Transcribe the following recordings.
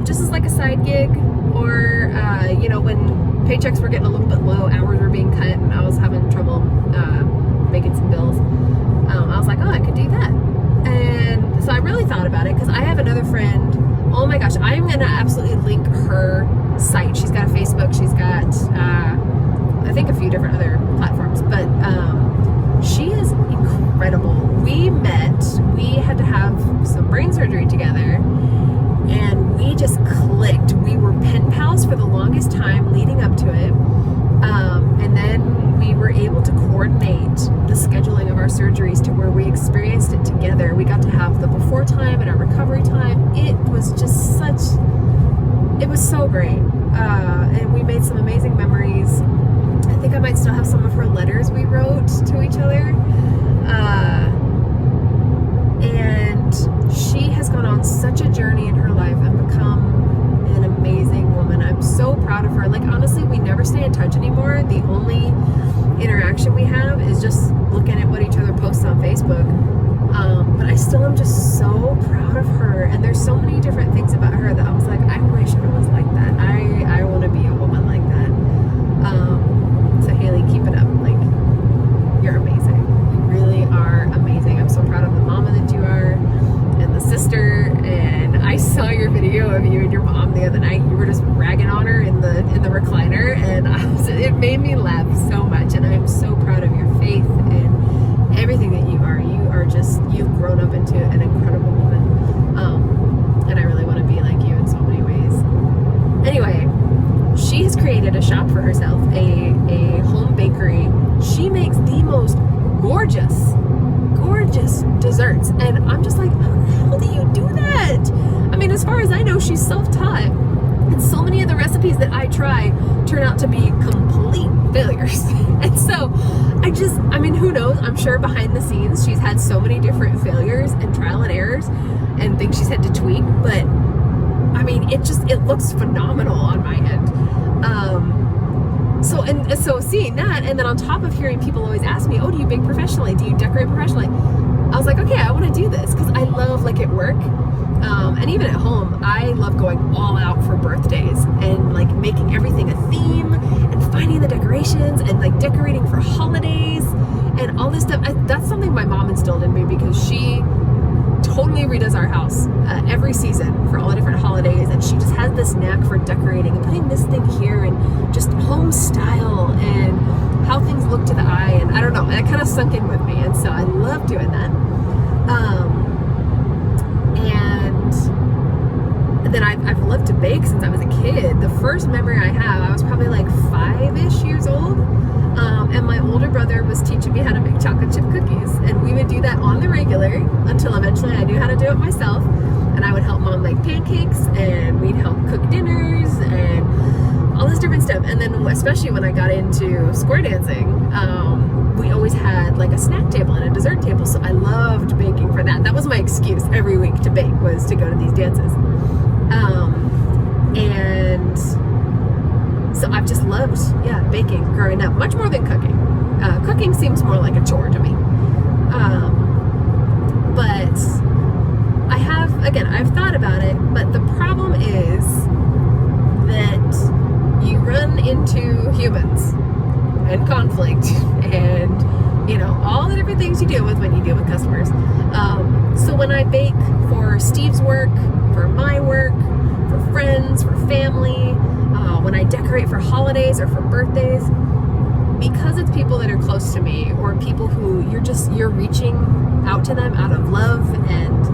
just as like a side gig, or when paychecks were getting a little bit low, hours were being cut, and I was having trouble making some bills. I was like, oh, I could do that. And so I really thought about it, because I have another friend. Oh my gosh, I'm gonna absolutely link her site. She's got a Facebook. She's got I think a few different other platforms, but she is incredible. We met. We had to have some brain surgery together, and we just clicked. We were pen pals for the longest time leading up to it, and then we were able to coordinate the scheduling of our surgeries to where we experienced it together. We got to have the before time and our recovery time. It was just it was so great, and we made some amazing memories. I think I might still have some of her letters we wrote to each other. And she has gone on such a journey in her life and become an amazing woman. I'm so proud of her. Like, honestly, we never stay in touch anymore. The only interaction we have is just looking at what each other posts on Facebook. But I still am just so proud of her. And there's so many different things about her that I was like, I wish I was like that. I want to be a woman like that. So Haley, keep it up. Like, you're amazing. You really are amazing. I'm so proud of the mama that you are, and the sister. And I saw your video of you and your mom the other night. You were just ragging on her in the recliner, and it made me laugh so much. And I'm so proud of your faith and everything that you are. You are just, you've grown up into an incredible woman. And I really want to be like you in so many ways. Anyway, she has created a shop for herself, a home bakery. She makes the most gorgeous desserts, and I'm just like, how the hell do you do that? I mean, as far as I know, she's self-taught, and so many of the recipes that I try turn out to be complete failures. And so I mean, who knows? I'm sure behind the scenes she's had so many different failures and trial and errors and things she's had to tweak, but I mean, it looks phenomenal on my end. So seeing that, and then on top of hearing people always ask me, oh, do you bake professionally? Do you decorate professionally? I was like, okay, I want to do this, because I love, like, at work, and even at home, I love going all out for birthdays and, like, making everything a theme and finding the decorations and, like, decorating for holidays and all this stuff. That's something my mom instilled in me, because she totally redoes our house every season for all the different holidays, and she just has this knack for decorating and putting this thing here and just home style and how things look to the eye, and I don't know, it kind of sunk in with me, and so I love doing that. And then I've loved to bake since I was a kid. The first memory I have, I was probably like 5-ish years old, and my older brother was teaching me how to make chocolate chip cookies, and we would do that on the regular until eventually I knew how to do it myself, and I would help mom make pancakes, and we'd help cook dinners and all this different stuff. And then especially when I got into square dancing, we always had like a snack table and a dessert table, so I loved baking for that. That was my excuse every week to bake, was to go to these dances. And so I've just loved, baking growing up, much more than cooking. Cooking seems more like a chore to me. But I've thought about it, but the problem is that you run into humans and conflict and, all the different things you deal with when you deal with customers. So when I bake for Steve's work, for my work, for friends, for family, when I decorate for holidays or for birthdays, because it's people that are close to me, or people who you're reaching out to them out of love, and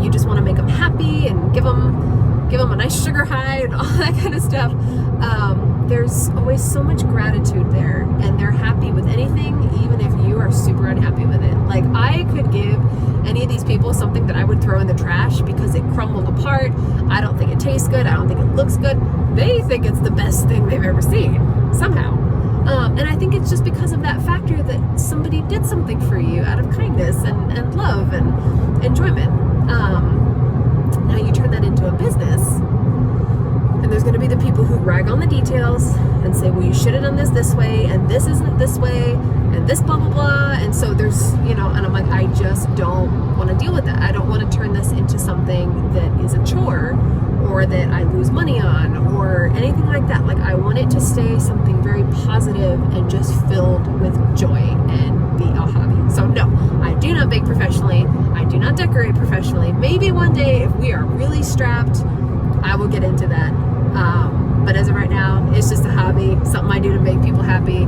you just want to make them happy and give them a nice sugar high and all that kind of stuff. There's always so much gratitude there, and they're happy with anything, even if you are super unhappy with it. Like, I could give any of these people something that I would throw in the trash because it crumbled apart. I don't think it tastes good. I don't think it looks good. They think it's the best thing they've ever seen, somehow. And I think it's just because of that factor that somebody did something for you out of kindness and love and enjoyment. Now you turn that into a business, and there's going to be the people who rag on the details and say, well, you should have done this way, and this isn't this way, and this blah, blah, blah. And so there's, and I'm like, I just don't want to deal with that. I don't want to turn this into something that is a chore or that I lose money on or anything like that. Like, I want it to stay something very positive and just filled with joy and be a hobby. So no, I do not bake professionally. I do not decorate professionally. Maybe one day if we are really strapped, I will get into that. But as of right now, it's just a hobby, something I do to make people happy.